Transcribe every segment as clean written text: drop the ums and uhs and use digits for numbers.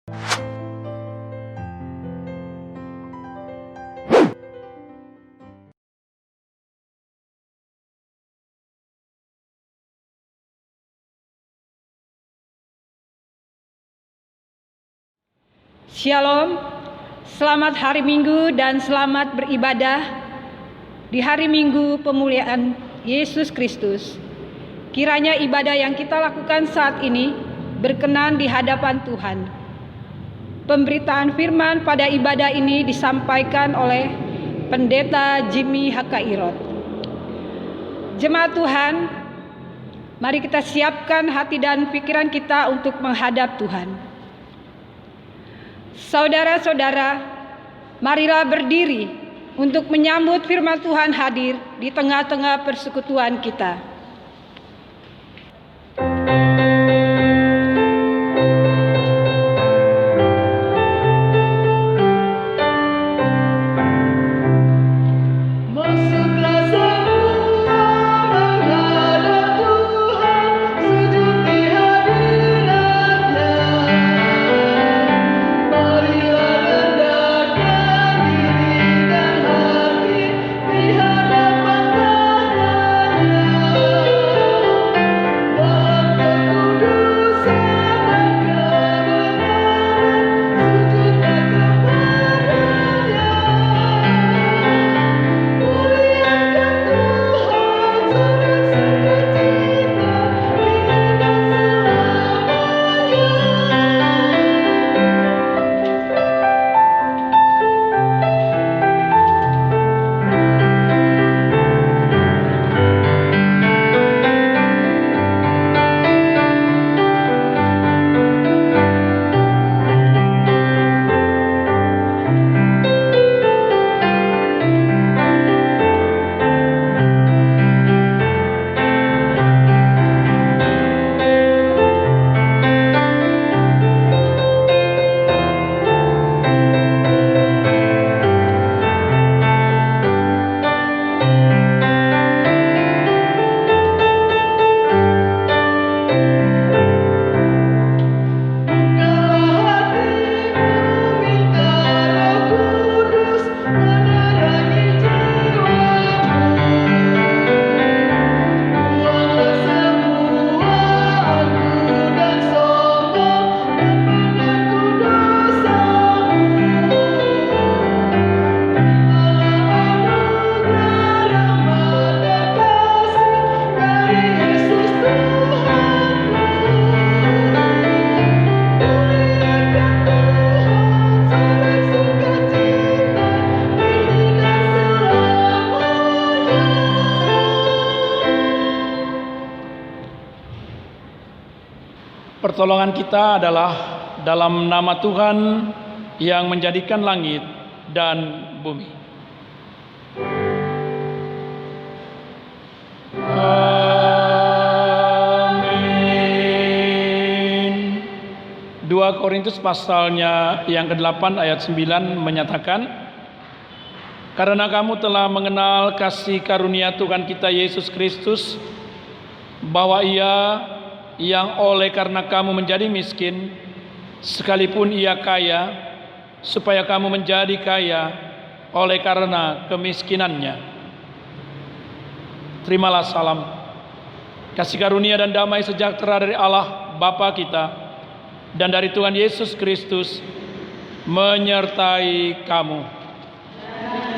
Shalom, selamat hari Minggu dan selamat beribadah di hari Minggu pemuliaan Yesus Kristus. Kiranya ibadah yang kita lakukan saat ini berkenan di hadapan Tuhan. Pemberitaan firman pada ibadah ini disampaikan oleh Pendeta Jimmy Hakairot. Jemaat Tuhan, mari kita siapkan hati dan pikiran kita untuk menghadap Tuhan. Saudara-saudara, marilah berdiri untuk menyambut firman Tuhan hadir di tengah-tengah persekutuan kita. Pertolongan kita adalah dalam nama Tuhan yang menjadikan langit dan bumi. Amin. 2 Korintus pasalnya yang ke-8 ayat 9 menyatakan, karena kamu telah mengenal kasih karunia Tuhan kita Yesus Kristus, bahwa Ia yang oleh karena kamu menjadi miskin, sekalipun Ia kaya, supaya kamu menjadi kaya oleh karena kemiskinannya. Terimalah salam, kasih karunia dan damai sejahtera dari Allah Bapa kita dan dari Tuhan Yesus Kristus menyertai kamu. Sudah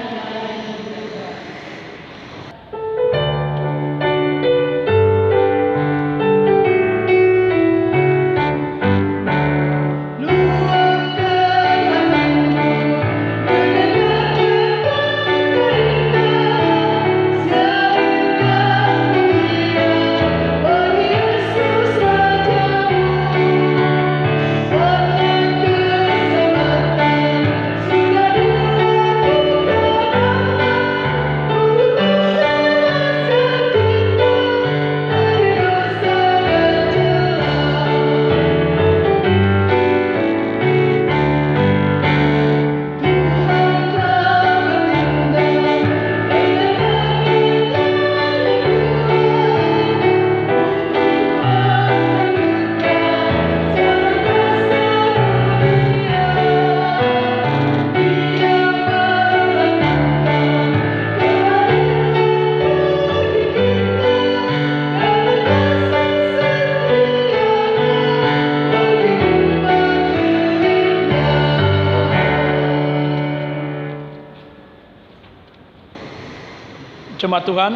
Jemaat Tuhan,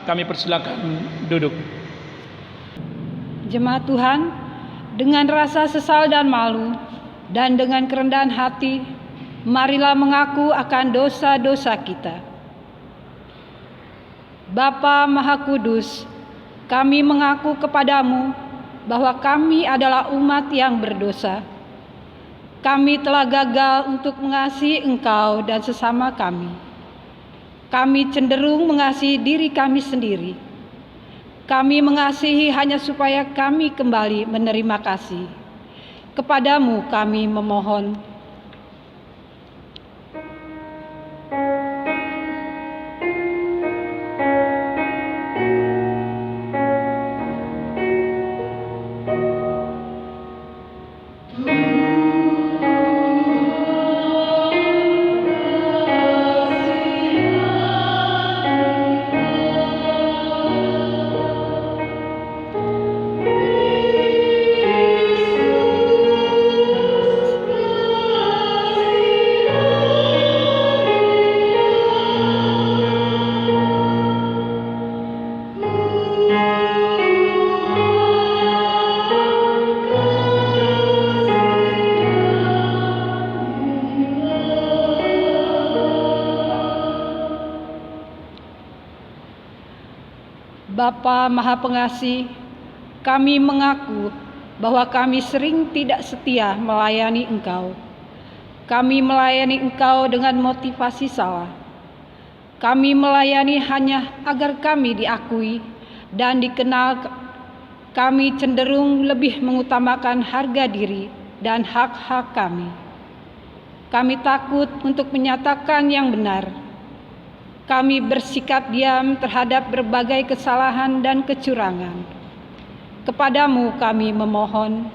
kami persilakan duduk. Jemaat Tuhan, dengan rasa sesal dan malu, dan dengan kerendahan hati, marilah mengaku akan dosa-dosa kita. Bapa Maha Kudus, kami mengaku kepadamu bahwa kami adalah umat yang berdosa. Kami telah gagal untuk mengasihi Engkau dan sesama kami. Kami cenderung mengasihi diri kami sendiri. Kami mengasihi hanya supaya kami kembali menerima kasih. Kepadamu kami memohon. Bapa Maha Pengasih, kami mengaku bahwa kami sering tidak setia melayani Engkau. Kami melayani Engkau dengan motivasi salah. Kami melayani hanya agar kami diakui dan dikenal. Kami cenderung lebih mengutamakan harga diri dan hak-hak kami. Kami takut untuk menyatakan yang benar. Kami bersikap diam terhadap berbagai kesalahan dan kecurangan. Kepadamu kami memohon.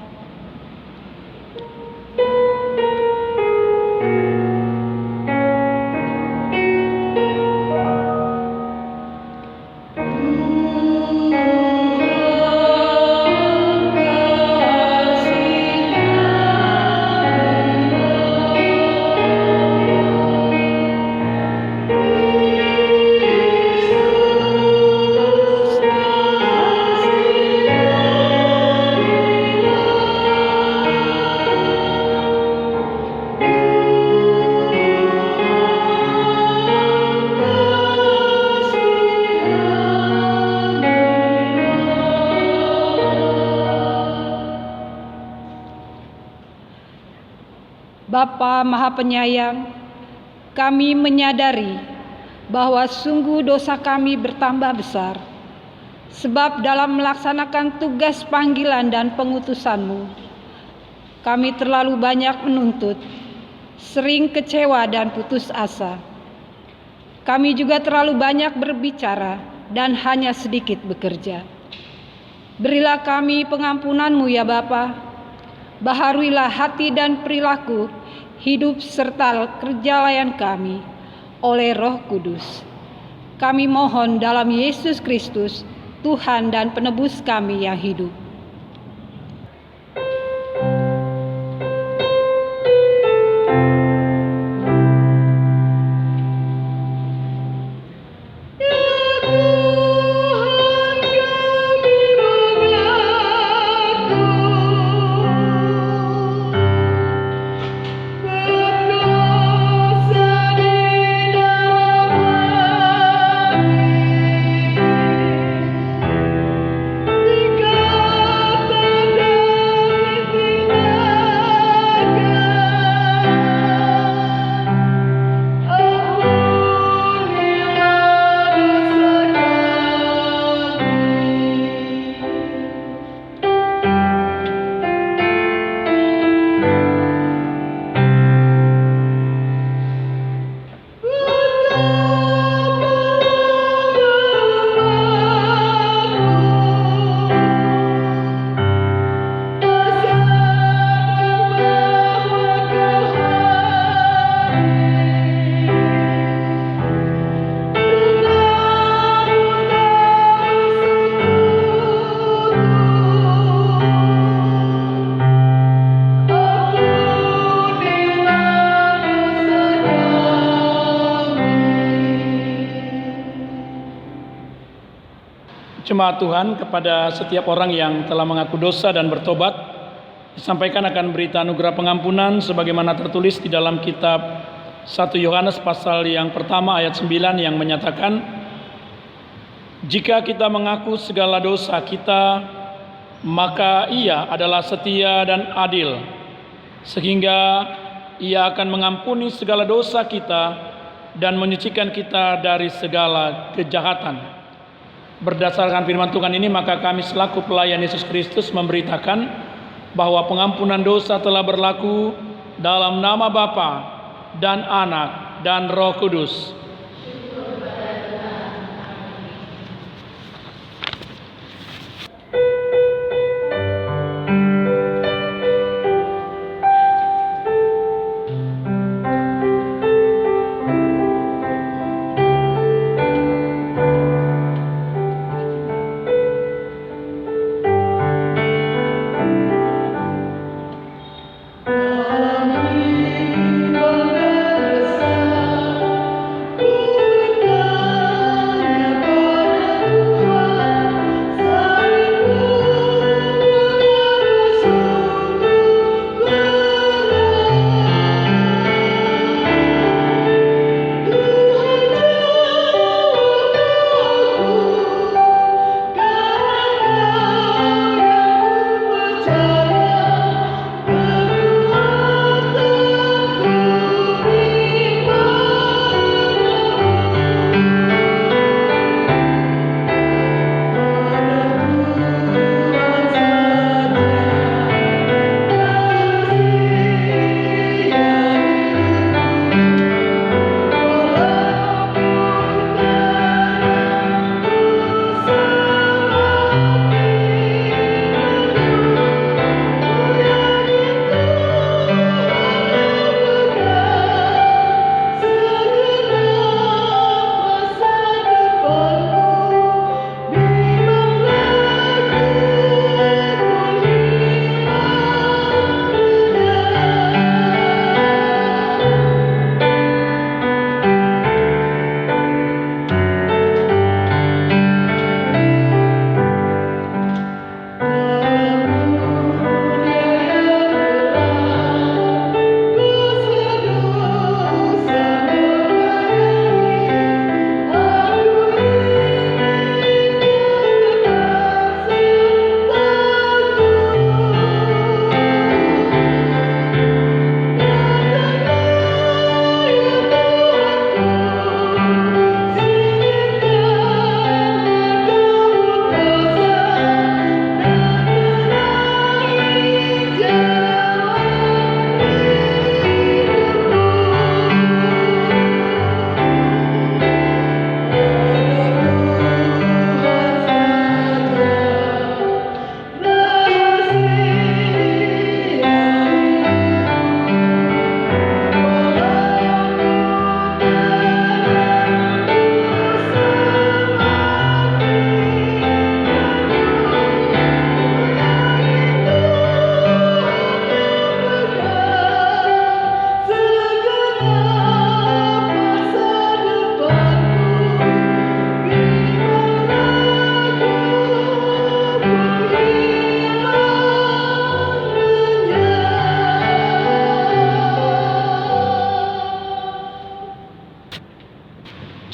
Bapa Maha Penyayang, kami menyadari bahwa sungguh dosa kami bertambah besar. Sebab dalam melaksanakan tugas panggilan dan pengutusan-Mu, kami terlalu banyak menuntut, sering kecewa dan putus asa. Kami juga terlalu banyak berbicara dan hanya sedikit bekerja. Berilah kami pengampunan-Mu ya Bapa. Baharuilah hati dan perilaku, hidup serta kerja layan kami oleh Roh Kudus. Kami mohon dalam Yesus Kristus, Tuhan dan Penebus kami yang hidup. Jika Jemaat Tuhan, kepada setiap orang yang telah mengaku dosa dan bertobat, disampaikan akan berita anugerah pengampunan sebagaimana tertulis di dalam kitab 1 Yohanes pasal yang pertama ayat 9 yang menyatakan, jika kita mengaku segala dosa kita, maka Ia adalah setia dan adil, sehingga Ia akan mengampuni segala dosa kita dan menyucikan kita dari segala kejahatan. Berdasarkan firman Tuhan ini, maka kami selaku pelayan Yesus Kristus memberitakan bahwa pengampunan dosa telah berlaku dalam nama Bapa dan Anak dan Roh Kudus.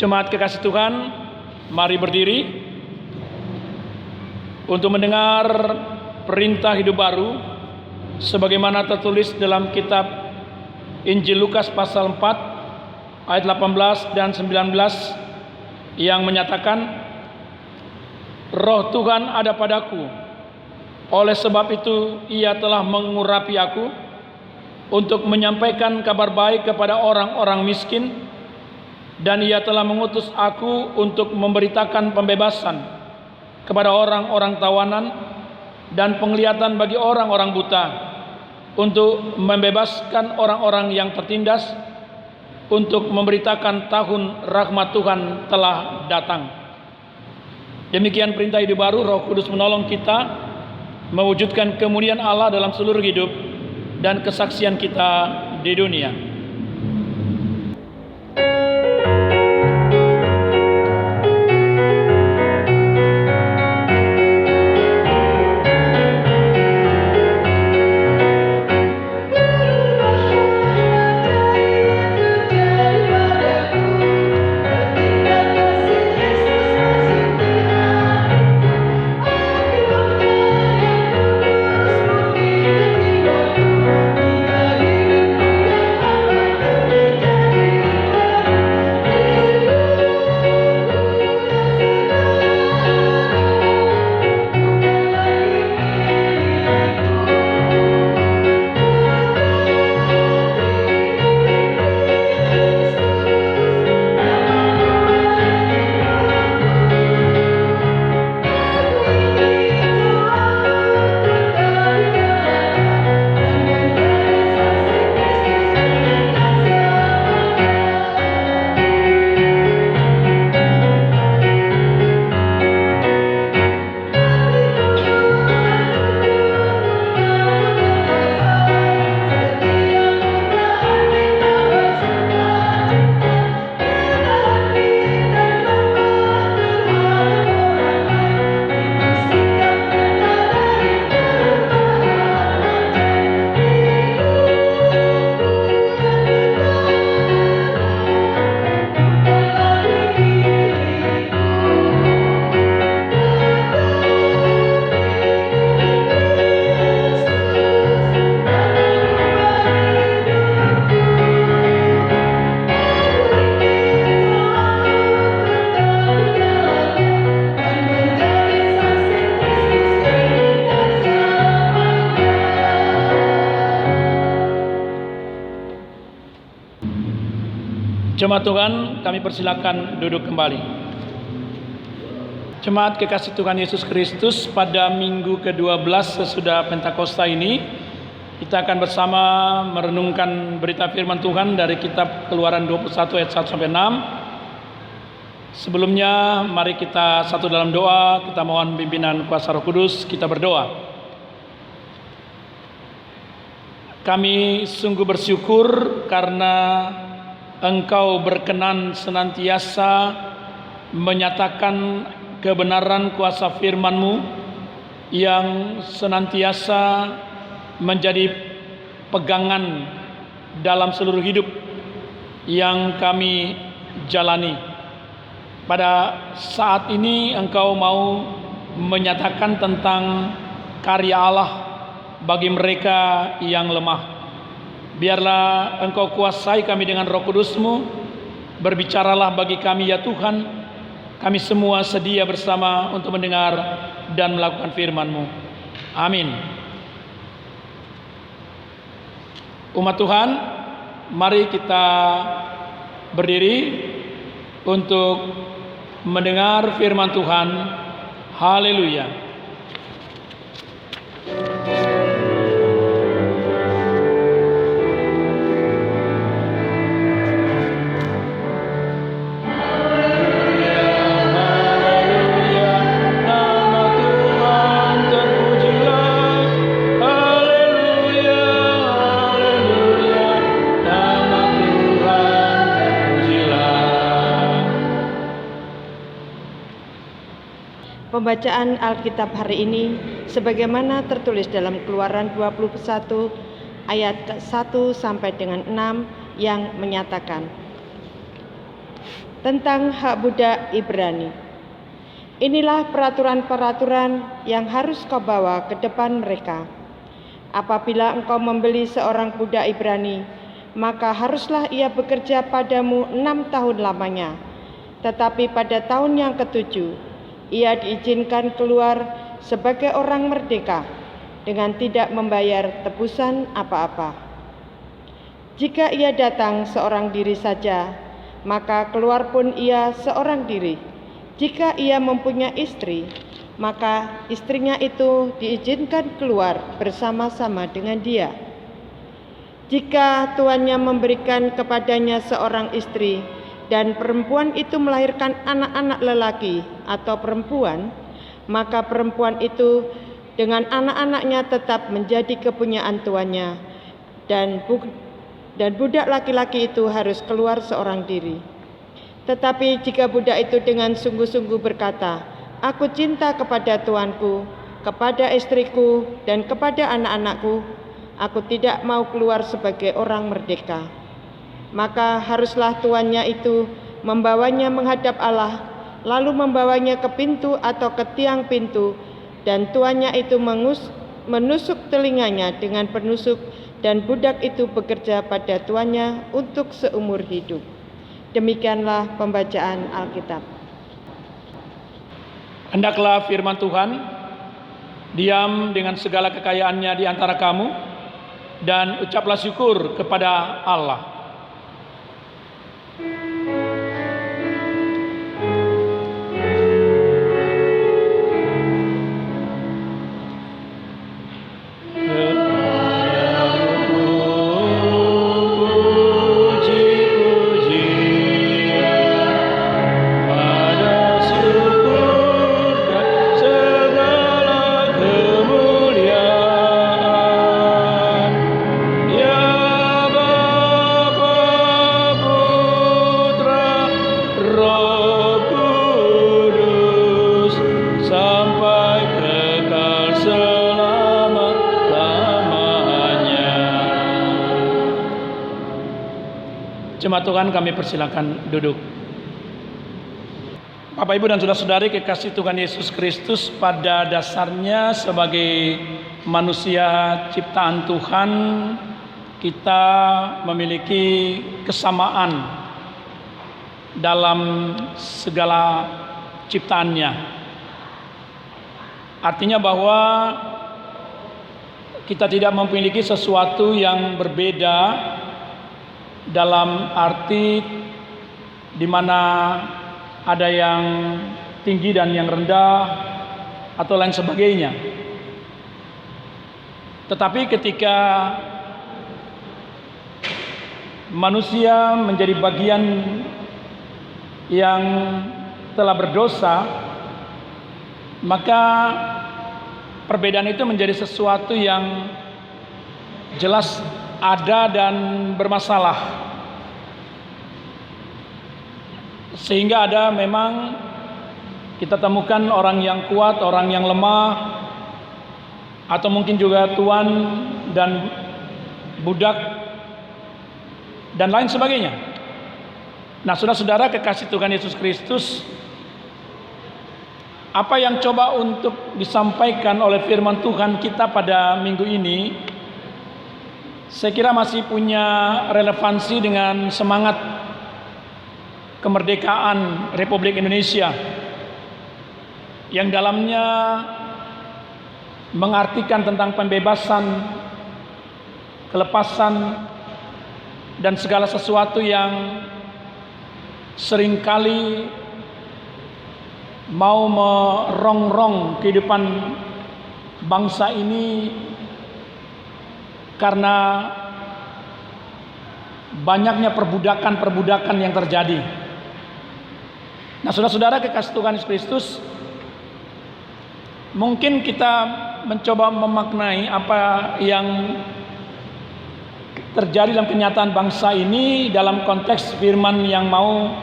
Jemaat kekasih Tuhan, mari berdiri untuk mendengar perintah hidup baru sebagaimana tertulis dalam kitab Injil Lukas pasal 4 ayat 18 dan 19 yang menyatakan, Roh Tuhan ada padaku, oleh sebab itu Ia telah mengurapi aku untuk menyampaikan kabar baik kepada orang-orang miskin, dan Ia telah mengutus aku untuk memberitakan pembebasan kepada orang-orang tawanan dan penglihatan bagi orang-orang buta, untuk membebaskan orang-orang yang tertindas, untuk memberitakan tahun rahmat Tuhan telah datang. Demikian perintah hidup baru. Roh Kudus menolong kita mewujudkan kemuliaan Allah dalam seluruh hidup dan kesaksian kita di dunia. Jemaat Tuhan, kami persilakan duduk kembali. Jemaat kekasih Tuhan Yesus Kristus, pada minggu ke-12 sesudah Pentakosta ini, kita akan bersama merenungkan berita firman Tuhan dari kitab Keluaran 21 ayat 1-6. Sebelumnya, mari kita satu dalam doa, kita mohon pimpinan kuasa Roh Kudus, kita berdoa. Kami sungguh bersyukur karena Engkau berkenan senantiasa menyatakan kebenaran kuasa firman-Mu yang senantiasa menjadi pegangan dalam seluruh hidup yang kami jalani. Pada saat ini Engkau mau menyatakan tentang karya Allah bagi mereka yang lemah. Biarlah Engkau kuasai kami dengan Roh Kudus-Mu. Berbicaralah bagi kami ya Tuhan. Kami semua sedia bersama untuk mendengar dan melakukan firman-Mu. Amin. Umat Tuhan, mari kita berdiri untuk mendengar firman Tuhan. Haleluya. Pembacaan Alkitab hari ini sebagaimana tertulis dalam Keluaran 21 ayat 1 sampai dengan 6 yang menyatakan tentang hak budak Ibrani. Inilah peraturan-peraturan yang harus kau bawa ke depan mereka. Apabila engkau membeli seorang budak Ibrani, maka haruslah ia bekerja padamu 6 tahun lamanya. Tetapi pada tahun yang ke-7 ia diizinkan keluar sebagai orang merdeka dengan tidak membayar tebusan apa-apa. Jika ia datang seorang diri saja, maka keluar pun ia seorang diri. Jika ia mempunyai istri, maka istrinya itu diizinkan keluar bersama-sama dengan dia. Jika tuannya memberikan kepadanya seorang istri, dan perempuan itu melahirkan anak-anak lelaki atau perempuan, maka perempuan itu dengan anak-anaknya tetap menjadi kepunyaan tuannya, dan budak laki-laki itu harus keluar seorang diri. Tetapi jika budak itu dengan sungguh-sungguh berkata, "Aku cinta kepada tuanku, kepada istriku, dan kepada anak-anakku, aku tidak mau keluar sebagai orang merdeka," maka haruslah tuannya itu membawanya menghadap Allah, lalu membawanya ke pintu atau ke tiang pintu, dan tuannya itu menusuk telinganya dengan penusuk, dan budak itu bekerja pada tuannya untuk seumur hidup. Demikianlah pembacaan Alkitab. Hendaklah firman Tuhan diam dengan segala kekayaannya di antara kamu, dan ucaplah syukur kepada Allah. Jemaat Tuhan, kami persilakan duduk. Bapak, Ibu, dan saudara-saudari kekasih Tuhan Yesus Kristus, pada dasarnya sebagai manusia ciptaan Tuhan, kita memiliki kesamaan dalam segala ciptaannya. Artinya bahwa kita tidak memiliki sesuatu yang berbeda dalam arti di mana ada yang tinggi dan yang rendah atau lain sebagainya. Tetapi ketika manusia menjadi bagian yang telah berdosa, maka perbedaan itu menjadi sesuatu yang jelas ada dan bermasalah. Sehingga ada memang kita temukan orang yang kuat, orang yang lemah, atau mungkin juga tuan dan budak dan lain sebagainya. Nah, saudara-saudara kekasih Tuhan Yesus Kristus, apa yang coba untuk disampaikan oleh firman Tuhan kita pada minggu ini, saya kira masih punya relevansi dengan semangat kemerdekaan Republik Indonesia, yang dalamnya mengartikan tentang pembebasan, kelepasan, dan segala sesuatu yang seringkali mau merongrong kehidupan bangsa ini karena banyaknya perbudakan yang terjadi. Nah, saudara-saudara kekasih Tuhan Yesus Kristus, mungkin kita mencoba memaknai apa yang terjadi dalam kenyataan bangsa ini dalam konteks firman yang mau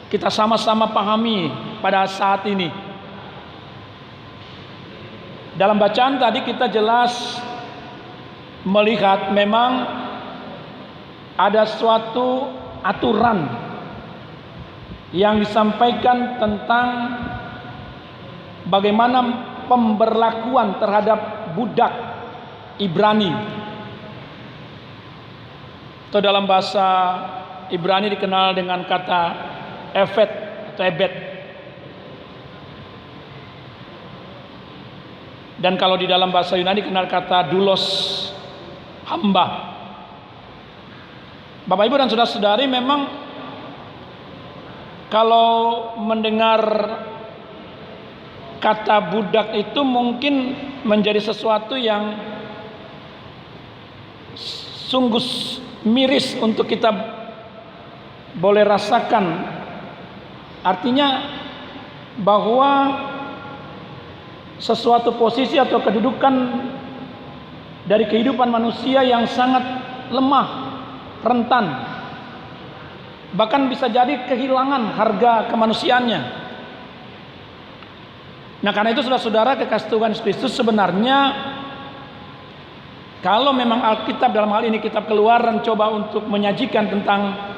kita sama-sama pahami pada saat ini. Dalam bacaan tadi kita jelas melihat memang ada suatu aturan yang disampaikan tentang bagaimana pemberlakuan terhadap budak Ibrani, atau dalam bahasa Ibrani dikenal dengan kata evet atau ebed. Dan kalau di dalam bahasa Yunani dikenal kata doulos, hamba. Bapak Ibu dan saudara-saudari, memang kalau mendengar kata budak itu mungkin menjadi sesuatu yang sungguh miris untuk kita boleh rasakan. Artinya bahwa sesuatu posisi atau kedudukan dari kehidupan manusia yang sangat lemah, rentan, bahkan bisa jadi kehilangan harga kemanusiaannya. Nah, karena itu saudara-saudara kekasih Tuhan Yesus Kristus, sebenarnya kalau memang Alkitab dalam hal ini kitab Keluaran coba untuk menyajikan tentang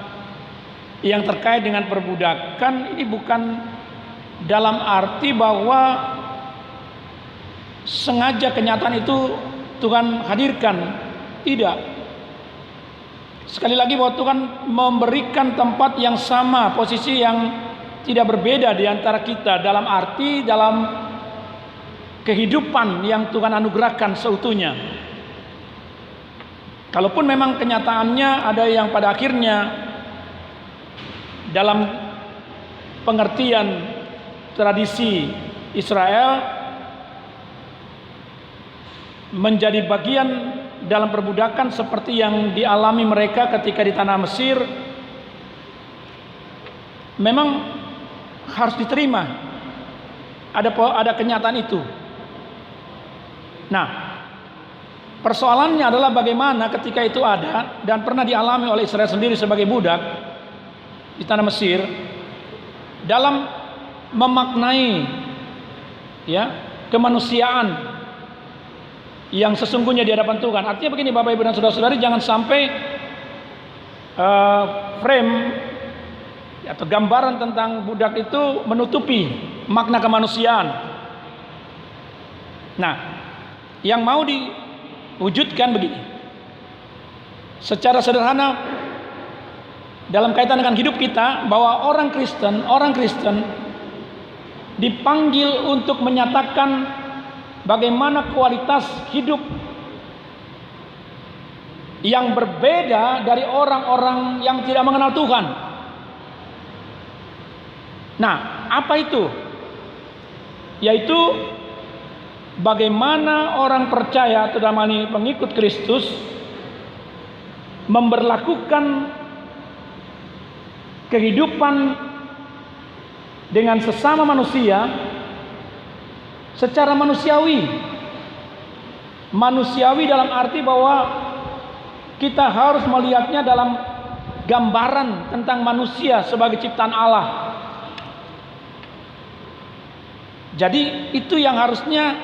yang terkait dengan perbudakan, ini bukan dalam arti bahwa sengaja kenyataan itu Tuhan hadirkan. Tidak. Sekali lagi bahwa Tuhan memberikan tempat yang sama, posisi yang tidak berbeda di antara kita, dalam arti dalam kehidupan yang Tuhan anugerahkan seutuhnya. Kalaupun memang kenyataannya ada yang pada akhirnya dalam pengertian tradisi Israel menjadi bagian dalam perbudakan seperti yang dialami mereka ketika di tanah Mesir, memang harus diterima. Ada kenyataan itu. Nah, persoalannya adalah bagaimana ketika itu ada dan pernah dialami oleh Israel sendiri sebagai budak di tanah Mesir, dalam memaknai kemanusiaan yang sesungguhnya di hadapan Tuhan. Artinya begini Bapak Ibu dan saudara-saudari, jangan sampai frame atau gambaran tentang budak itu menutupi makna kemanusiaan. Nah, yang mau diwujudkan begini, secara sederhana dalam kaitan dengan hidup kita, bahwa orang Kristen dipanggil untuk menyatakan bagaimana kualitas hidup yang berbeda dari orang-orang yang tidak mengenal Tuhan. Nah, apa itu? Yaitu bagaimana orang percaya atau dalam hal ini pengikut Kristus memberlakukan kehidupan dengan sesama manusia secara manusiawi. Manusiawi dalam arti bahwa kita harus melihatnya dalam gambaran tentang manusia sebagai ciptaan Allah. Jadi itu yang harusnya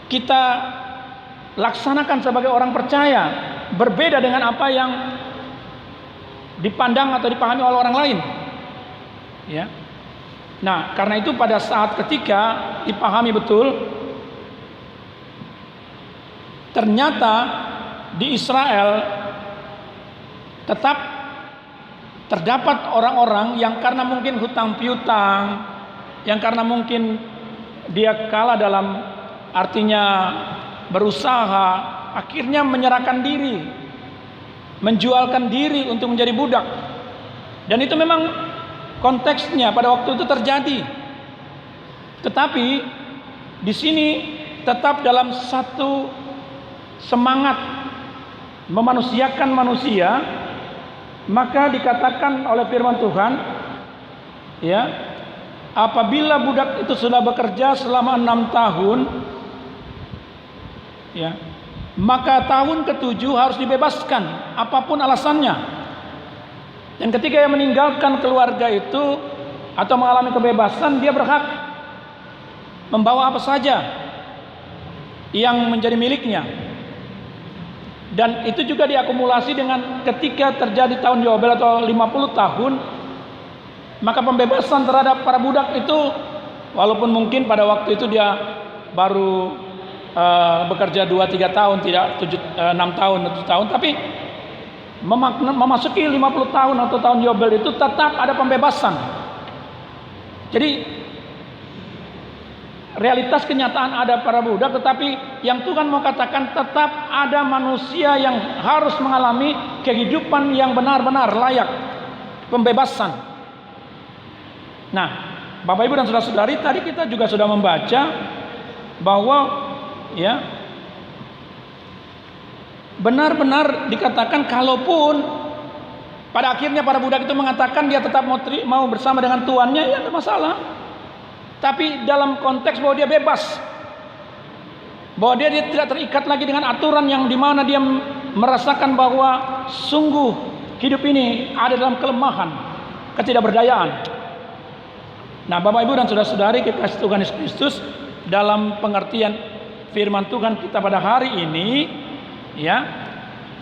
kita laksanakan sebagai orang percaya, berbeda dengan apa yang dipandang atau dipahami oleh orang lain. Ya. Nah, karena itu pada saat ketika dipahami betul, ternyata di Israel tetap terdapat orang-orang yang karena mungkin hutang piutang, yang karena mungkin dia kalah dalam artinya berusaha, akhirnya menyerahkan diri, menjualkan diri untuk menjadi budak. Dan itu memang konteksnya pada waktu itu terjadi. Tetapi di sini tetap dalam satu semangat memanusiakan manusia, maka dikatakan oleh firman Tuhan, ya, apabila budak itu sudah bekerja selama 6 tahun, ya, maka tahun ke-7 harus dibebaskan, apapun alasannya. Dan ketika ia meninggalkan keluarga itu atau mengalami kebebasan, dia berhak membawa apa saja yang menjadi miliknya. Dan itu juga diakumulasi dengan ketika terjadi tahun Yobel atau 50 tahun, maka pembebasan terhadap para budak itu, walaupun mungkin pada waktu itu dia baru bekerja 2-3 tahun, tidak 6 tahun atau 7 tahun, tapi memasuki 50 tahun atau tahun Yobel itu tetap ada pembebasan. Jadi realitas kenyataan ada para budak, tetapi yang Tuhan mau katakan tetap ada manusia yang harus mengalami kehidupan yang benar-benar layak pembebasan. Nah, Bapak Ibu dan Saudara-saudari, tadi kita juga sudah membaca bahwa ya benar-benar dikatakan kalaupun pada akhirnya para budak itu mengatakan dia tetap mau bersama dengan tuannya, ya tidak masalah. Tapi dalam konteks bahwa dia bebas, bahwa dia tidak terikat lagi dengan aturan yang dimana dia merasakan bahwa sungguh hidup ini ada dalam kelemahan, ketidakberdayaan. Nah, Bapak Ibu dan Saudara-saudari kekasih Tuhan Yesus Kristus, dalam pengertian firman Tuhan kita pada hari ini, ya,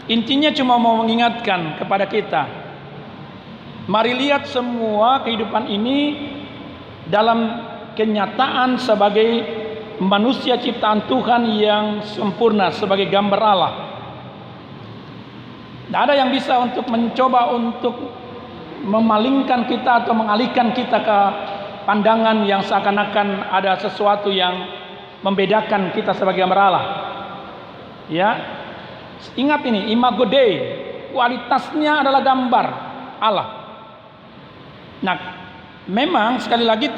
intinya cuma mau mengingatkan kepada kita, mari lihat semua kehidupan ini dalam kenyataan sebagai manusia ciptaan Tuhan yang sempurna, sebagai gambar Allah. Tidak ada yang bisa untuk mencoba untuk memalingkan kita atau mengalihkan kita ke pandangan yang seakan-akan ada sesuatu yang membedakan kita sebagai gambar Allah. Ya, ingat ini, imago Dei, kualitasnya adalah gambar Allah. Nah, memang sekali lagi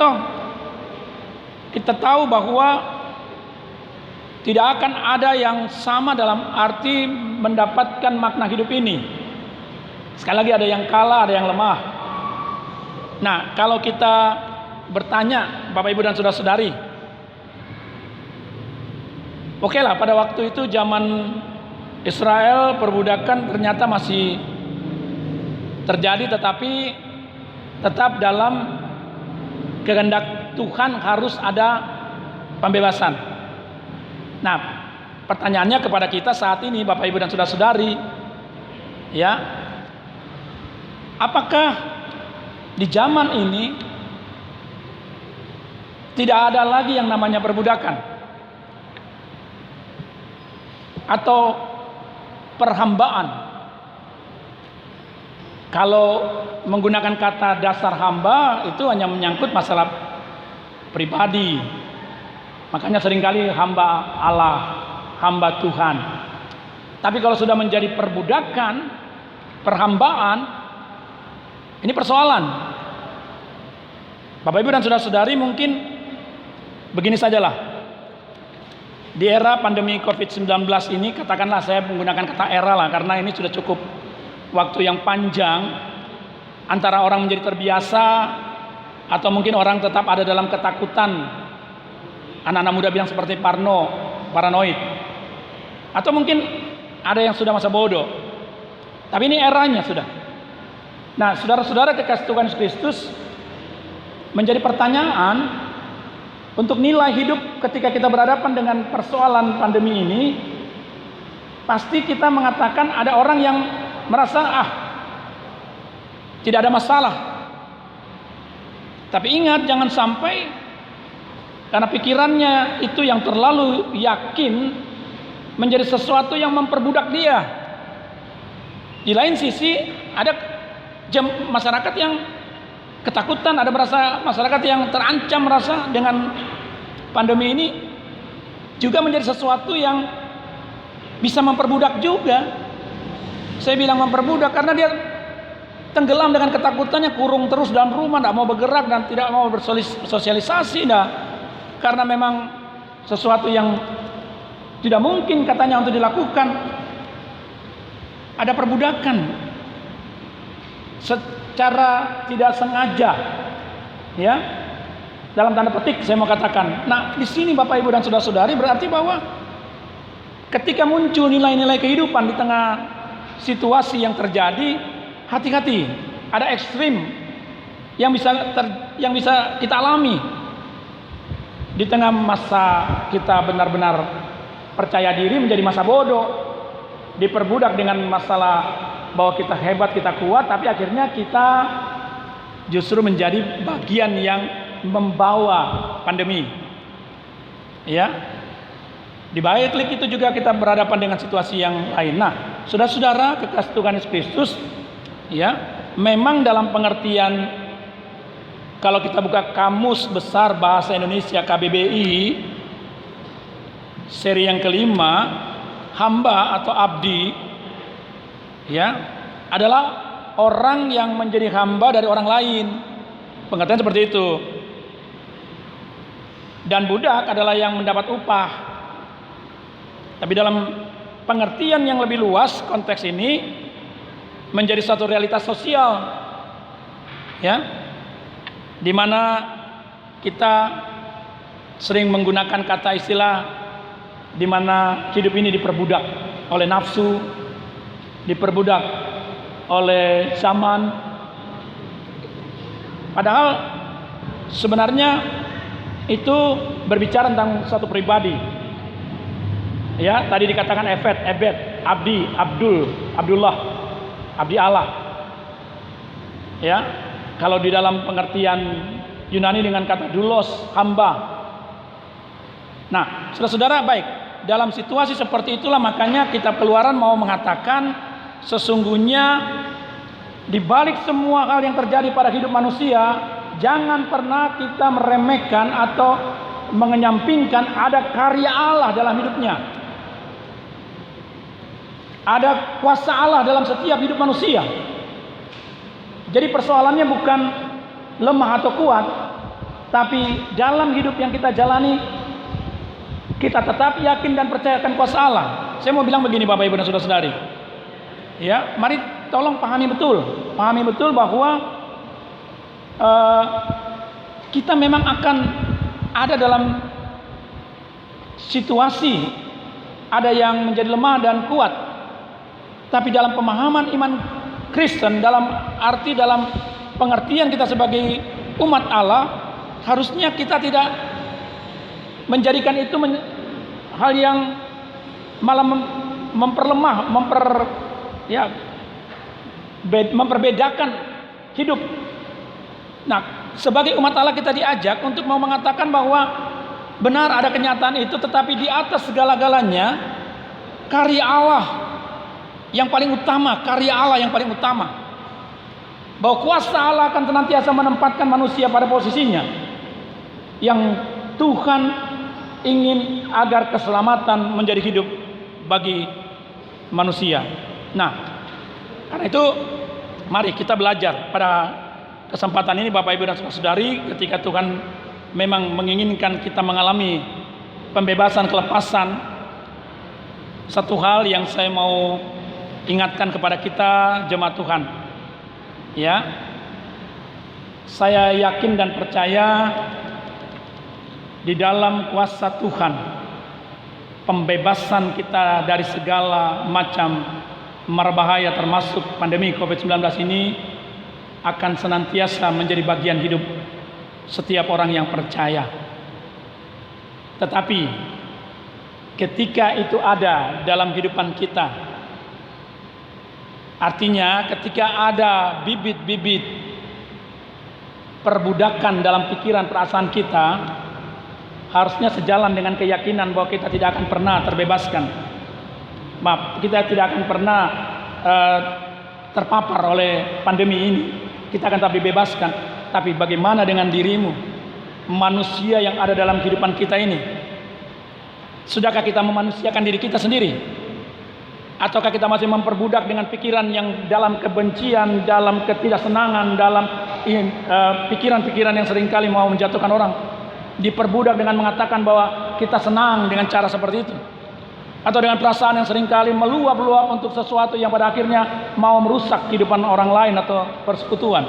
kita tahu bahwa tidak akan ada yang sama dalam arti mendapatkan makna hidup ini. Sekali lagi ada yang kalah, ada yang lemah. Nah, kalau kita bertanya Bapak Ibu dan Saudara-saudari, oke lah, pada waktu itu zaman Israel perbudakan ternyata masih terjadi, tetapi tetap dalam kehendak Tuhan harus ada pembebasan. Nah, pertanyaannya kepada kita saat ini Bapak Ibu dan Saudara-saudari, ya, apakah di zaman ini tidak ada lagi yang namanya perbudakan atau perhambaan? Kalau menggunakan kata dasar hamba itu hanya menyangkut masalah pribadi. Makanya seringkali hamba Allah, hamba Tuhan. Tapi kalau sudah menjadi perbudakan, perhambaan, ini persoalan. Bapak Ibu dan saudara-saudari, mungkin begini sajalah. Di era pandemi COVID-19 ini, katakanlah saya menggunakan kata era lah, karena ini sudah cukup waktu yang panjang antara orang menjadi terbiasa atau mungkin orang tetap ada dalam ketakutan. Anak-anak muda bilang seperti paranoid. Atau mungkin ada yang sudah masa bodoh. Tapi ini eranya sudah. Nah, saudara-saudara kekasih Tuhan Yesus Kristus, menjadi pertanyaan untuk nilai hidup ketika kita berhadapan dengan persoalan pandemi ini. Pasti kita mengatakan ada orang yang merasa tidak ada masalah. Tapi ingat, jangan sampai karena pikirannya itu yang terlalu yakin menjadi sesuatu yang memperbudak dia. Di lain sisi ada masyarakat yang ketakutan, ada masyarakat yang terancam merasa dengan pandemi ini juga menjadi sesuatu yang bisa memperbudak juga. Saya bilang memperbudak karena dia tenggelam dengan ketakutannya, kurung terus dalam rumah, tidak mau bergerak dan tidak mau bersosialisasi. Karena memang sesuatu yang tidak mungkin katanya untuk dilakukan. Ada perbudakan secara tidak sengaja, ya, dalam tanda petik saya mau katakan. Nah, di sini Bapak Ibu dan saudara-saudari, berarti bahwa ketika muncul nilai-nilai kehidupan di tengah situasi yang terjadi, hati-hati, ada ekstrim yang bisa kita alami di tengah masa kita benar-benar percaya diri menjadi masa bodoh, diperbudak dengan masalah bahwa kita hebat, kita kuat, tapi akhirnya kita justru menjadi bagian yang membawa pandemi. Ya, di balik itu juga kita berhadapan dengan situasi yang lain. Nah, saudara-saudara kekasih Tuhan Yesus Kristus, ya, memang dalam pengertian kalau kita buka Kamus Besar Bahasa Indonesia KBBI seri yang kelima, hamba atau abdi, ya, adalah orang yang menjadi hamba dari orang lain. Pengertian seperti itu. Dan budak adalah yang mendapat upah. Tapi dalam pengertian yang lebih luas, konteks ini menjadi suatu realitas sosial, ya, di mana kita sering menggunakan kata istilah di mana hidup ini diperbudak oleh nafsu, diperbudak oleh zaman. Padahal sebenarnya itu berbicara tentang satu pribadi. Ya, tadi dikatakan Ebed, Abdi, Abdullah, Abdi Allah. Ya, kalau di dalam pengertian Yunani dengan kata doulos, hamba. Nah, saudara-saudara, baik, dalam situasi seperti itulah makanya kitab Keluaran mau mengatakan sesungguhnya di balik semua hal yang terjadi pada hidup manusia, jangan pernah kita meremehkan atau mengenyampingkan ada karya Allah dalam hidupnya. Ada kuasa Allah dalam setiap hidup manusia. Jadi persoalannya bukan lemah atau kuat, tapi dalam hidup yang kita jalani kita tetap yakin dan percayakan kuasa Allah. Saya mau bilang begini Bapak Ibu dan saudara-saudari. Ya, mari tolong pahami betul bahwa kita memang akan ada dalam situasi ada yang menjadi lemah dan kuat. Tapi dalam pemahaman iman Kristen, dalam pengertian kita sebagai umat Allah, harusnya kita tidak menjadikan itu hal yang malah memperlemah, memperbedakan hidup. Nah, sebagai umat Allah kita diajak untuk mau mengatakan bahwa benar ada kenyataan itu, tetapi di atas segala-galanya karya Allah yang paling utama, bahwa kuasa Allah akan senantiasa menempatkan manusia pada posisinya yang Tuhan ingin agar keselamatan menjadi hidup bagi manusia. Nah, karena itu mari kita belajar pada kesempatan ini Bapak Ibu dan saudari, ketika Tuhan memang menginginkan kita mengalami pembebasan, kelepasan, satu hal yang saya mau ingatkan kepada kita jemaat Tuhan, ya, saya yakin dan percaya di dalam kuasa Tuhan, pembebasan kita dari segala macam marbahaya termasuk pandemi COVID-19 ini akan senantiasa menjadi bagian hidup setiap orang yang percaya. Tetapi ketika itu ada dalam kehidupan kita, artinya ketika ada bibit-bibit perbudakan dalam pikiran perasaan kita, harusnya sejalan dengan keyakinan bahwa kita tidak akan pernah terbebaskan. Maaf, kita tidak akan pernah terpapar oleh pandemi ini. Kita akan tetap dibebaskan. Tapi bagaimana dengan dirimu, manusia yang ada dalam kehidupan kita ini? Sudahkah kita memanusiakan diri kita sendiri? Ataukah kita masih memperbudak dengan pikiran yang dalam kebencian, dalam ketidaksenangan, dalam pikiran-pikiran yang seringkali mau menjatuhkan orang? Diperbudak dengan mengatakan bahwa kita senang dengan cara seperti itu, atau dengan perasaan yang seringkali meluap-luap untuk sesuatu yang pada akhirnya mau merusak kehidupan orang lain atau persekutuan.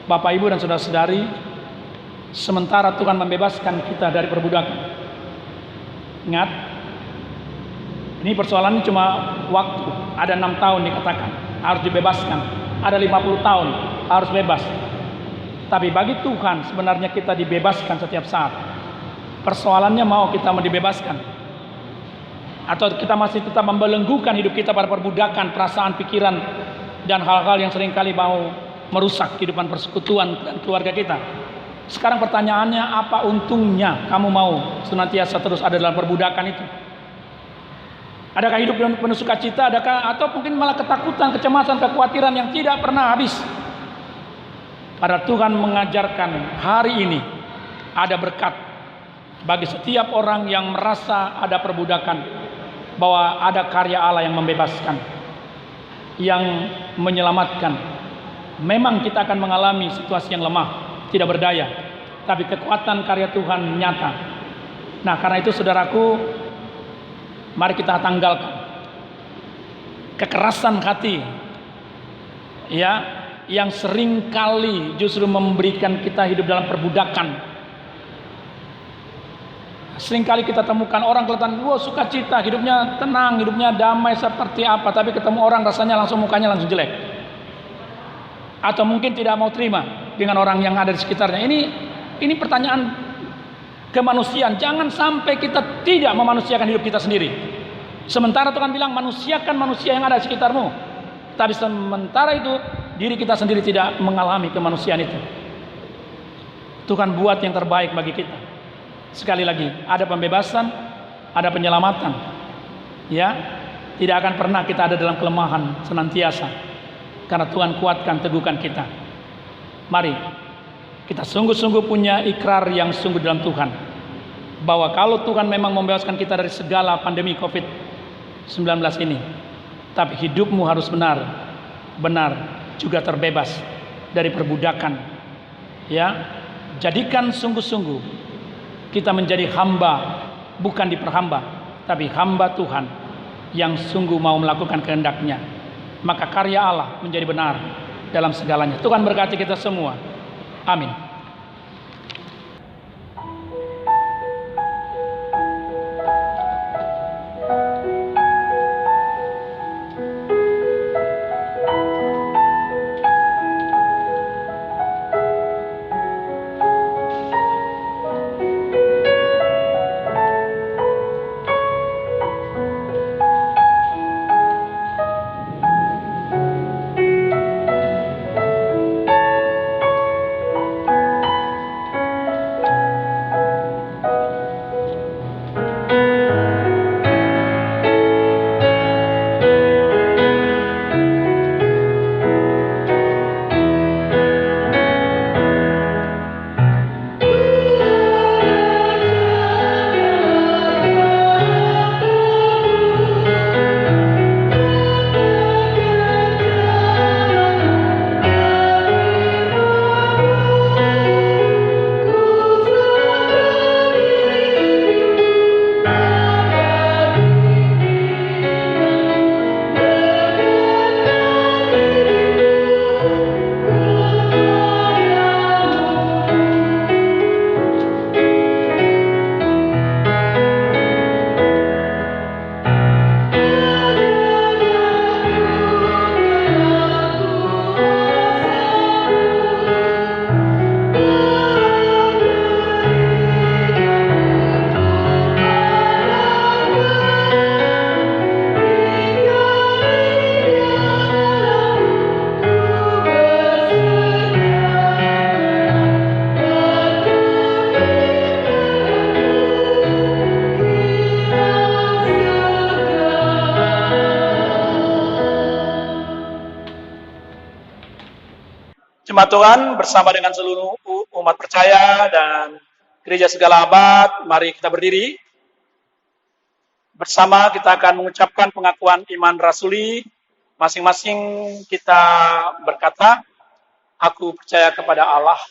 Bapak, Ibu, dan saudara-saudari, sementara Tuhan membebaskan kita dari perbudakan, ingat, ini persoalannya cuma waktu. Ada 6 tahun dikatakan harus dibebaskan, ada 50 tahun harus bebas. Tapi bagi Tuhan sebenarnya kita dibebaskan setiap saat. Persoalannya mau kita mau dibebaskan, atau kita masih tetap membelenggukan hidup kita pada perbudakan, perasaan, pikiran, dan hal-hal yang seringkali mau merusak kehidupan persekutuan dan keluarga kita. Sekarang pertanyaannya, apa untungnya kamu mau senantiasa terus ada dalam perbudakan itu? Adakah hidup dengan penuh sukacita, atau mungkin malah ketakutan, kecemasan, kekhawatiran yang tidak pernah habis? Padahal Tuhan mengajarkan hari ini ada berkat bagi setiap orang yang merasa ada perbudakan, bahwa ada karya Allah yang membebaskan, yang menyelamatkan. Memang kita akan mengalami situasi yang lemah, tidak berdaya, tapi kekuatan karya Tuhan nyata. Nah, karena itu saudaraku, mari kita tanggalkan kekerasan hati, ya, yang sering kali justru memberikan kita hidup dalam perbudakan. Sering kali kita temukan orang kelihatan sukacita, hidupnya tenang, hidupnya damai seperti apa, tapi ketemu orang rasanya langsung mukanya langsung jelek, atau mungkin tidak mau terima dengan orang yang ada di sekitarnya. Ini pertanyaan kemanusiaan. Jangan sampai kita tidak memanusiakan hidup kita sendiri. Sementara Tuhan bilang manusiakan manusia yang ada di sekitarmu, tapi sementara itu diri kita sendiri tidak mengalami kemanusiaan itu. Tuhan buat yang terbaik bagi kita. Sekali lagi, ada pembebasan, ada penyelamatan. Ya, tidak akan pernah kita ada dalam kelemahan senantiasa, karena Tuhan kuatkan, teguhkan kita. Mari kita sungguh-sungguh punya ikrar yang sungguh dalam Tuhan, bahwa kalau Tuhan memang membebaskan kita dari segala pandemi COVID-19 ini, tapi hidupmu harus benar juga terbebas dari perbudakan. Ya, jadikan sungguh-sungguh kita menjadi hamba, bukan diperhamba, tapi hamba Tuhan yang sungguh mau melakukan kehendak-Nya. Maka karya Allah menjadi benar dalam segalanya. Tuhan berkati kita semua. Amin. Jemaat Tuhan bersama dengan seluruh umat percaya dan gereja segala abad, mari kita berdiri. Bersama kita akan mengucapkan pengakuan iman rasuli. Masing-masing kita berkata, aku percaya kepada Allah,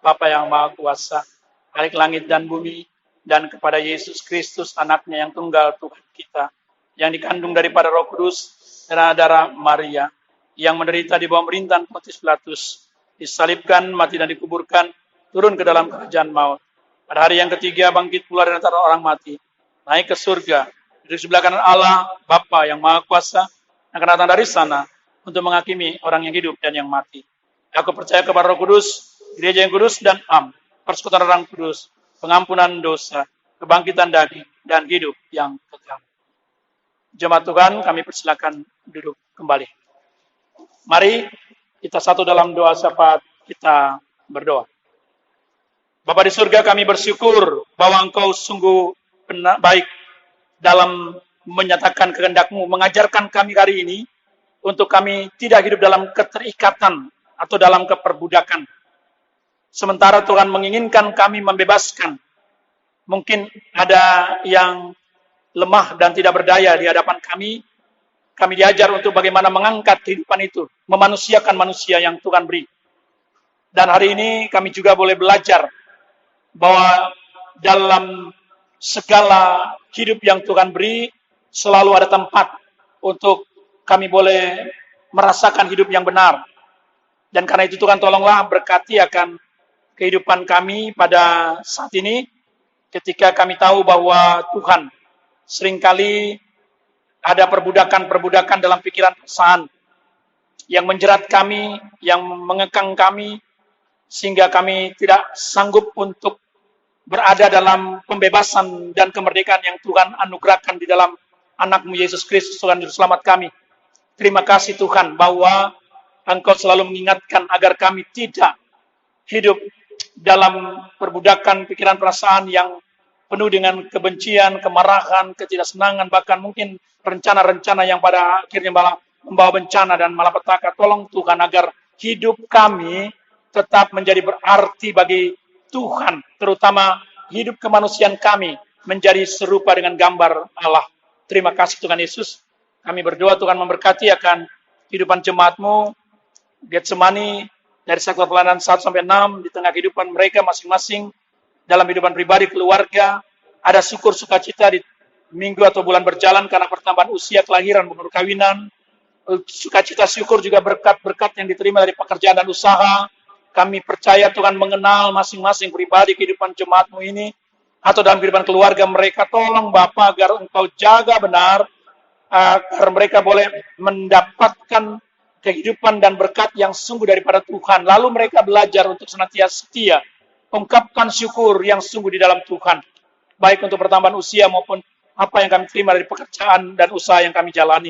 Bapa yang Maha Kuasa, Khalik langit dan bumi, dan kepada Yesus Kristus, anaknya yang tunggal Tuhan kita, yang dikandung daripada Roh Kudus dan darah Maria, yang menderita di bawah pemerintahan Pontius Pilatus, disalibkan, mati dan dikuburkan, turun ke dalam kerajaan maut. Pada hari yang ketiga bangkit pula dari antara orang mati, naik ke surga, duduk sebelah kanan Allah, Bapa yang Maha Kuasa, yang akan datang dari sana untuk menghakimi orang yang hidup dan yang mati. Aku percaya kepada Roh Kudus, gereja yang kudus dan persekutuan orang kudus, pengampunan dosa, kebangkitan daging, dan hidup yang kekal. Jemaat Tuhan, kami persilakan duduk kembali. Mari kita satu dalam doa syafaat, kita berdoa. Bapa di surga, kami bersyukur bahwa Engkau sungguh baik dalam menyatakan kehendak-Mu, mengajarkan kami hari ini untuk kami tidak hidup dalam keterikatan atau dalam keperbudakan. Sementara Tuhan menginginkan kami membebaskan. Mungkin ada yang lemah dan tidak berdaya di hadapan kami. Kami diajar untuk bagaimana mengangkat kehidupan itu, memanusiakan manusia yang Tuhan beri. Dan hari ini kami juga boleh belajar bahwa dalam segala hidup yang Tuhan beri, selalu ada tempat untuk kami boleh merasakan hidup yang benar. Dan karena itu Tuhan tolonglah berkati akan kehidupan kami pada saat ini, ketika kami tahu bahwa Tuhan seringkali ada perbudakan-perbudakan dalam pikiran perasaan yang menjerat kami, yang mengekang kami, sehingga kami tidak sanggup untuk berada dalam pembebasan dan kemerdekaan yang Tuhan anugerahkan di dalam Anak-Mu Yesus Kristus, Tuhan Juru Selamat kami. Terima kasih Tuhan bahwa Engkau selalu mengingatkan agar kami tidak hidup dalam perbudakan pikiran perasaan yang penuh dengan kebencian, kemarahan, ketidaksenangan, bahkan mungkin rencana-rencana yang pada akhirnya malah membawa bencana dan malapetaka. Tolong Tuhan agar hidup kami tetap menjadi berarti bagi Tuhan, terutama hidup kemanusiaan kami menjadi serupa dengan gambar Allah. Terima kasih Tuhan Yesus. Kami berdoa Tuhan memberkati akan kehidupan jemaat-Mu, Getsemani, dari sektor pelayanan 1-6, di tengah kehidupan mereka masing-masing, dalam kehidupan pribadi, keluarga, ada syukur sukacita di minggu atau bulan berjalan karena pertambahan usia, kelahiran, perkawinan, sukacita syukur juga berkat-berkat yang diterima dari pekerjaan dan usaha. Kami percaya Tuhan mengenal masing-masing pribadi kehidupan jemaat-Mu ini, atau dalam kehidupan keluarga mereka. Tolong Bapa agar Engkau jaga benar, agar mereka boleh mendapatkan kehidupan dan berkat yang sungguh daripada Tuhan. Lalu mereka belajar untuk senantiasa setia, ungkapkan syukur yang sungguh di dalam Tuhan, baik untuk pertambahan usia maupun apa yang kami terima dari pekerjaan dan usaha yang kami jalani.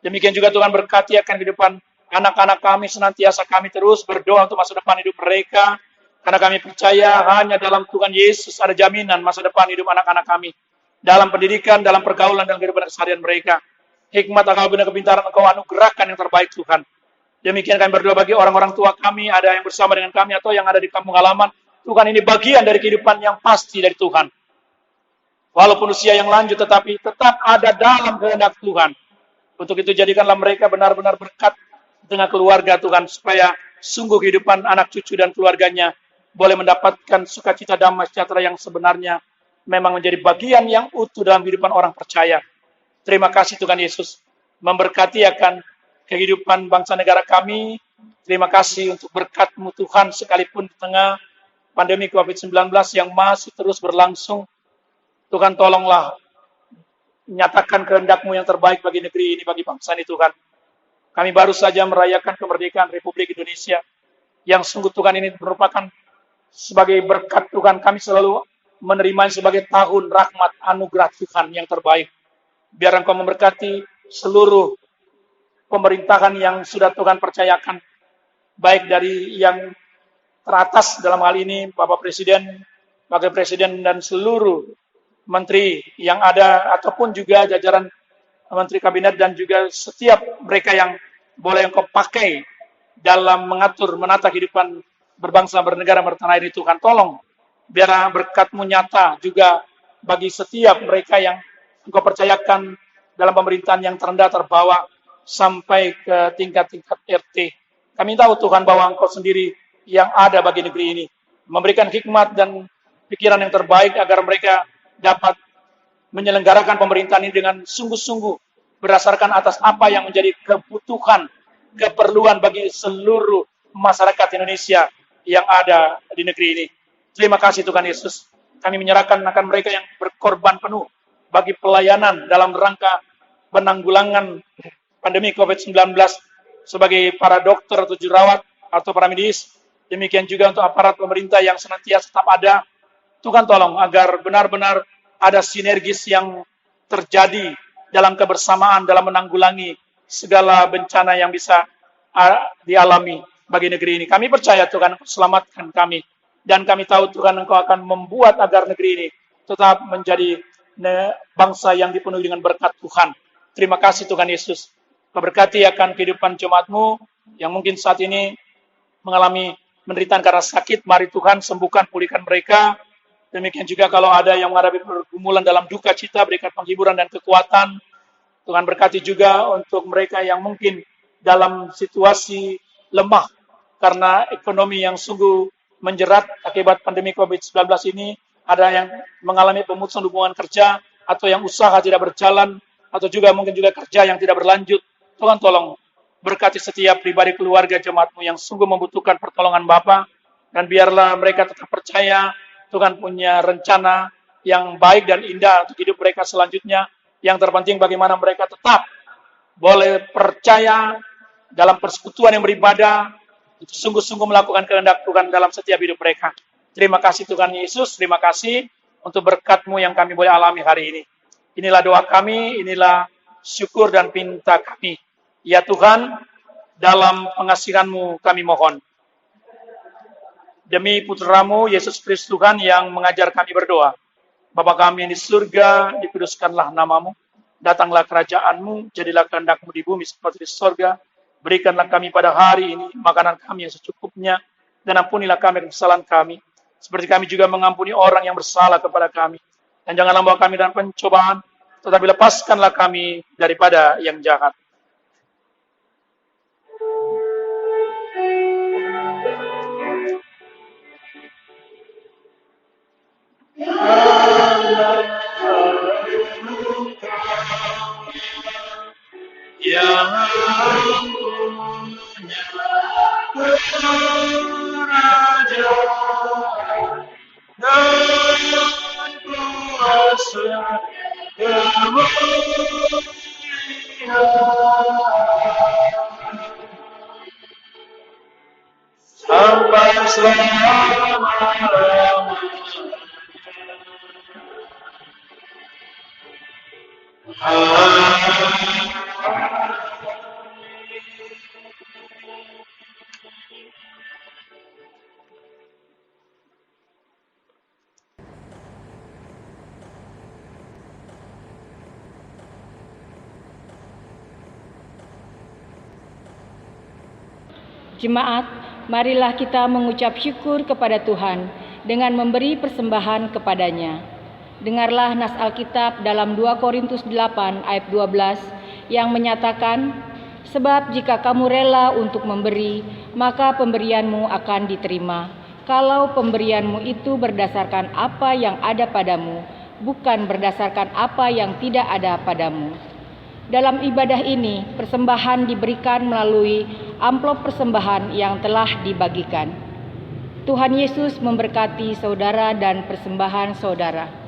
Demikian juga Tuhan berkati akan kehidupan anak-anak kami, senantiasa kami terus berdoa untuk masa depan hidup mereka, karena kami percaya hanya dalam Tuhan Yesus ada jaminan masa depan hidup anak-anak kami, dalam pendidikan, dalam pergaulan, dan kehidupan keseharian mereka. Hikmat, akal, benar, kepintaran Engkau anugerahkan yang terbaik Tuhan. Demikian kami berdoa bagi orang-orang tua kami, ada yang bersama dengan kami atau yang ada di kampung halaman. Tuhan, ini bagian dari kehidupan yang pasti dari Tuhan. Walaupun usia yang lanjut, tetapi tetap ada dalam kehendak Tuhan. Untuk itu jadikanlah mereka benar-benar berkat di tengah keluarga Tuhan, supaya sungguh kehidupan anak cucu dan keluarganya boleh mendapatkan sukacita damai sejahtera yang sebenarnya memang menjadi bagian yang utuh dalam kehidupan orang percaya. Terima kasih Tuhan Yesus, memberkati akan kehidupan bangsa negara kami. Terima kasih untuk berkat-Mu Tuhan, sekalipun di tengah pandemi COVID-19 yang masih terus berlangsung. Tuhan tolonglah nyatakan kehendak-Mu yang terbaik bagi negeri ini, bagi bangsa ini Tuhan. Kami baru saja merayakan kemerdekaan Republik Indonesia, yang sungguh Tuhan ini merupakan sebagai berkat Tuhan. Kami selalu menerima sebagai tahun rahmat anugerah Tuhan yang terbaik. Biar Engkau memberkati seluruh pemerintahan yang sudah Tuhan percayakan, baik dari yang teratas dalam hal ini Bapak Presiden, Wakil Presiden, dan seluruh menteri yang ada, ataupun juga jajaran menteri kabinet, dan juga setiap mereka yang boleh Engkau pakai dalam mengatur, menata kehidupan berbangsa, bernegara, bertanah air ini. Tuhan, tolong biar berkat-Mu nyata juga bagi setiap mereka yang Engkau percayakan dalam pemerintahan yang terendah terbawa sampai ke tingkat-tingkat RT. Kami tahu Tuhan bahwa Engkau sendiri yang ada bagi negeri ini, memberikan hikmat dan pikiran yang terbaik agar mereka dapat menyelenggarakan pemerintahan ini dengan sungguh-sungguh berdasarkan atas apa yang menjadi kebutuhan, keperluan bagi seluruh masyarakat Indonesia yang ada di negeri ini. Terima kasih Tuhan Yesus. Kami menyerahkan akan mereka yang berkorban penuh bagi pelayanan dalam rangka penanggulangan pandemi COVID-19 sebagai para dokter atau jurawat atau para medis. Demikian juga untuk aparat pemerintah yang senantiasa tetap ada. Tuhan tolong agar benar-benar ada sinergis yang terjadi dalam kebersamaan dalam menanggulangi segala bencana yang bisa dialami bagi negeri ini. Kami percaya Tuhan selamatkan kami. Dan kami tahu Tuhan Engkau akan membuat agar negeri ini tetap menjadi bangsa yang dipenuhi dengan berkat Tuhan. Terima kasih Tuhan Yesus. Kau berkati akan kehidupan jemaat-Mu yang mungkin saat ini mengalami penderitaan karena sakit. Mari Tuhan sembuhkan, pulihkan mereka. Demikian juga kalau ada yang menghadapi pergumulan dalam duka cita, berikan penghiburan dan kekuatan. Tuhan berkati juga untuk mereka yang mungkin dalam situasi lemah karena ekonomi yang sungguh menjerat akibat pandemi COVID-19 ini. Ada yang mengalami pemutusan hubungan kerja atau yang usaha tidak berjalan atau juga mungkin juga kerja yang tidak berlanjut. Tuhan tolong berkati setiap pribadi keluarga jemaat-Mu yang sungguh membutuhkan pertolongan Bapa, dan biarlah mereka tetap percaya Tuhan punya rencana yang baik dan indah untuk hidup mereka selanjutnya. Yang terpenting bagaimana mereka tetap boleh percaya dalam persekutuan yang beribadah, untuk sungguh-sungguh melakukan kehendak Tuhan dalam setiap hidup mereka. Terima kasih Tuhan Yesus, terima kasih untuk berkat-Mu yang kami boleh alami hari ini. Inilah doa kami, inilah syukur dan pinta kami. Ya Tuhan, dalam pengasihan-Mu kami mohon. Demi putra-Mu Yesus Kristus Tuhan yang mengajar kami berdoa. Bapa kami yang di surga, dikuduskanlah nama-Mu. Datanglah kerajaan-Mu, jadilah kehendak-Mu di bumi seperti di surga. Berikanlah kami pada hari ini makanan kami yang secukupnya, dan ampunilah kami kesalahan kami, seperti kami juga mengampuni orang yang bersalah kepada kami. Dan janganlah membawa kami dalam pencobaan, tetapi lepaskanlah kami daripada yang jahat. Yang kerajaan dan kuasa kemuliaan sampai selama-lamanya. Jemaat, marilah kita mengucap syukur kepada Tuhan dengan memberi persembahan kepadanya. Dengarlah nas Alkitab dalam 2 Korintus 8 ayat 12 yang menyatakan, sebab jika kamu rela untuk memberi, maka pemberianmu akan diterima. Kalau pemberianmu itu berdasarkan apa yang ada padamu, bukan berdasarkan apa yang tidak ada padamu. Dalam ibadah ini, persembahan diberikan melalui amplop persembahan yang telah dibagikan. Tuhan Yesus memberkati saudara dan persembahan saudara.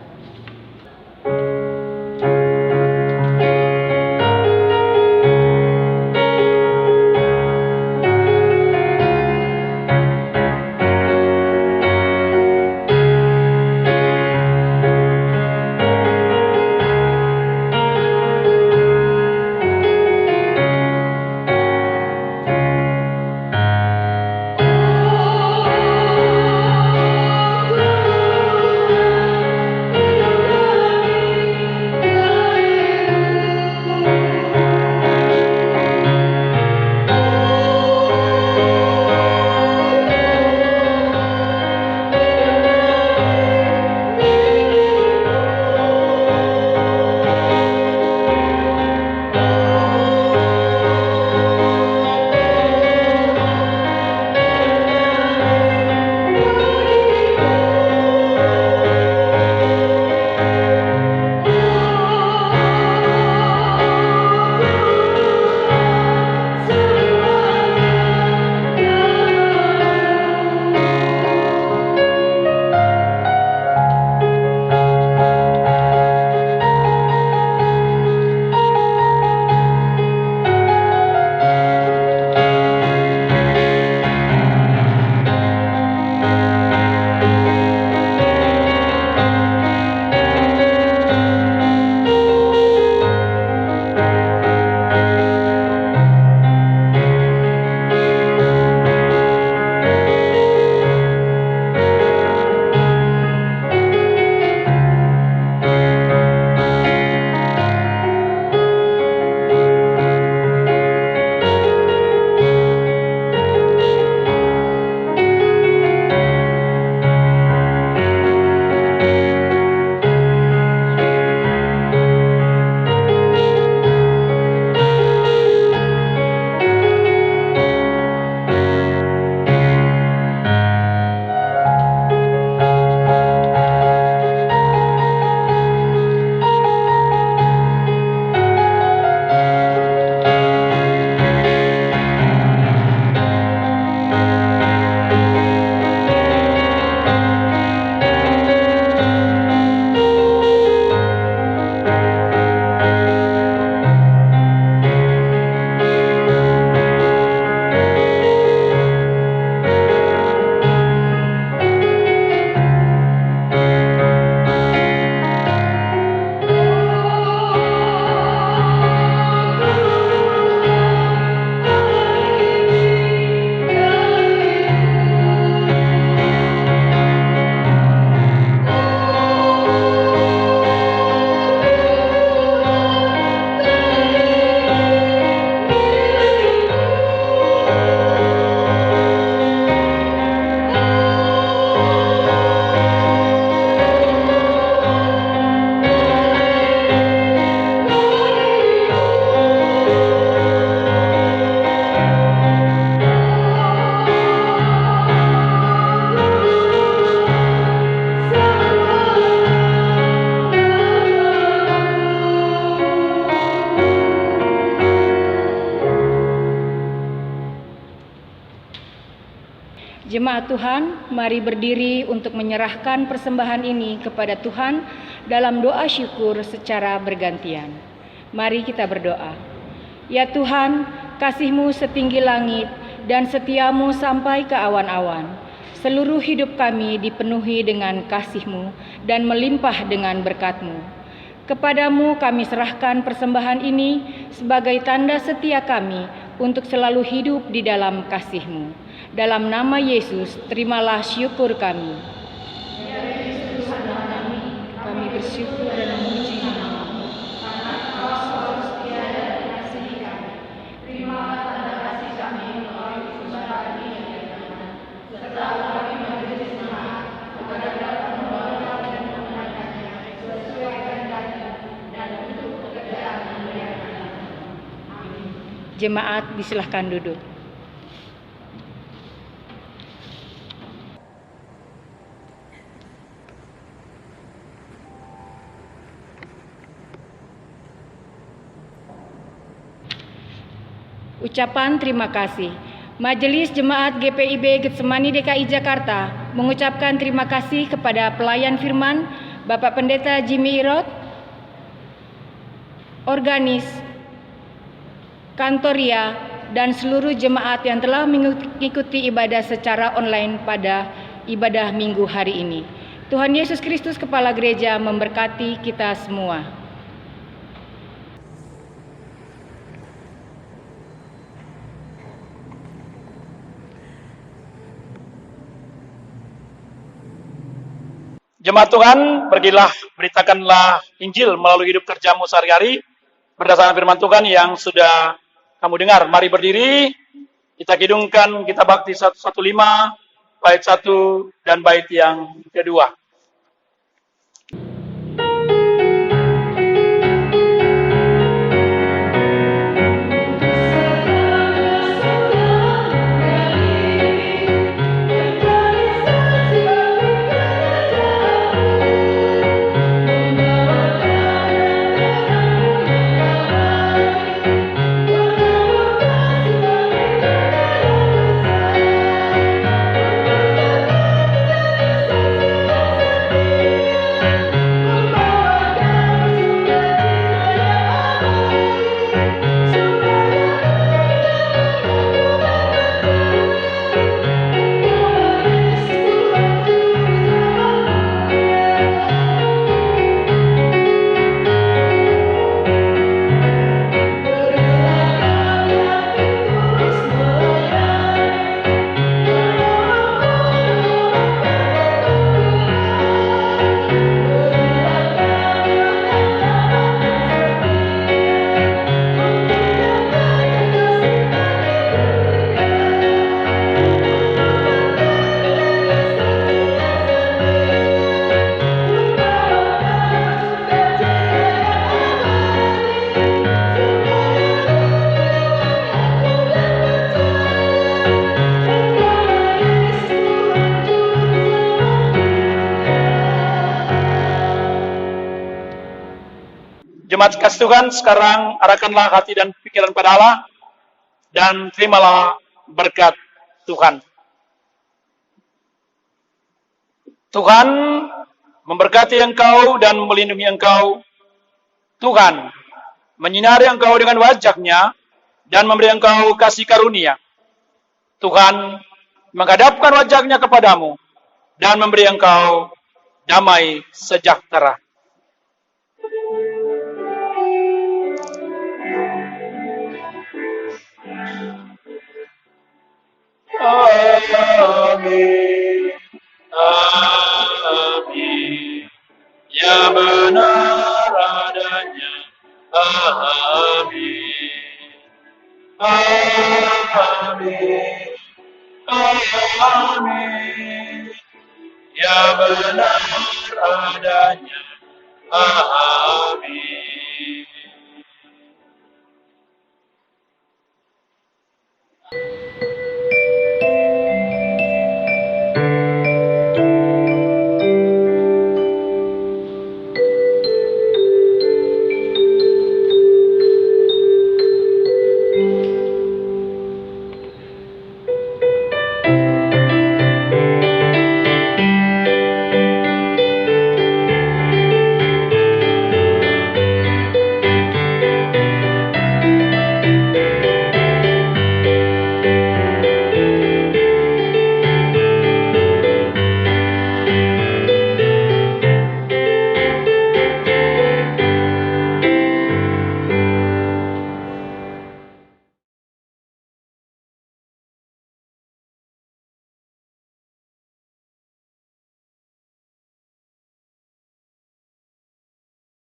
Jemaat Tuhan, mari berdiri untuk menyerahkan persembahan ini kepada Tuhan dalam doa syukur secara bergantian. Mari kita berdoa. Ya Tuhan, kasih-Mu setinggi langit dan setia-Mu sampai ke awan-awan. Seluruh hidup kami dipenuhi dengan kasih-Mu dan melimpah dengan berkat-Mu. Kepadamu kami serahkan persembahan ini sebagai tanda setia kami untuk selalu hidup di dalam kasih-Mu. Dalam nama Yesus, terimalah syukur kami. Ya Yesus, kami bersyukur dan memuji nama-Mu, karena Kau selalu setia dan mengasihi kami. Terimalah tanda kasih kami melalui persembahan ini, serta kami menjadi semangat kepada dapat membawa dan memenangkannya sesuai kehendak-Mu dan untuk pekerjaan kemuliaan. Amin. Jemaat disilahkan duduk. Ucapan terima kasih. Majelis Jemaat GPIB Getsemani DKI Jakarta mengucapkan terima kasih kepada pelayan firman Bapak Pendeta Jimmy Irot, organis, kantoria, dan seluruh jemaat yang telah mengikuti ibadah secara online pada ibadah minggu hari ini. Tuhan Yesus Kristus Kepala Gereja memberkati kita semua. Jemaat Tuhan, pergilah, beritakanlah Injil melalui hidup kerjamu sehari-hari, berdasarkan firman Tuhan yang sudah kamu dengar. Mari berdiri, kita kidungkan, kita bakti 115, bait 1 dan bait yang kedua. Jemaat kasih Tuhan, sekarang arahkanlah hati dan pikiran pada Allah dan terimalah berkat Tuhan. Tuhan memberkati engkau dan melindungi engkau. Tuhan menyinari engkau dengan wajah-Nya dan memberi engkau kasih karunia. Tuhan menghadapkan wajah-Nya kepadamu dan memberi engkau damai sejahtera. Amin. Amin. Ya benar adanya. Amin. Amin. Amin. Ya benar adanya. Amin.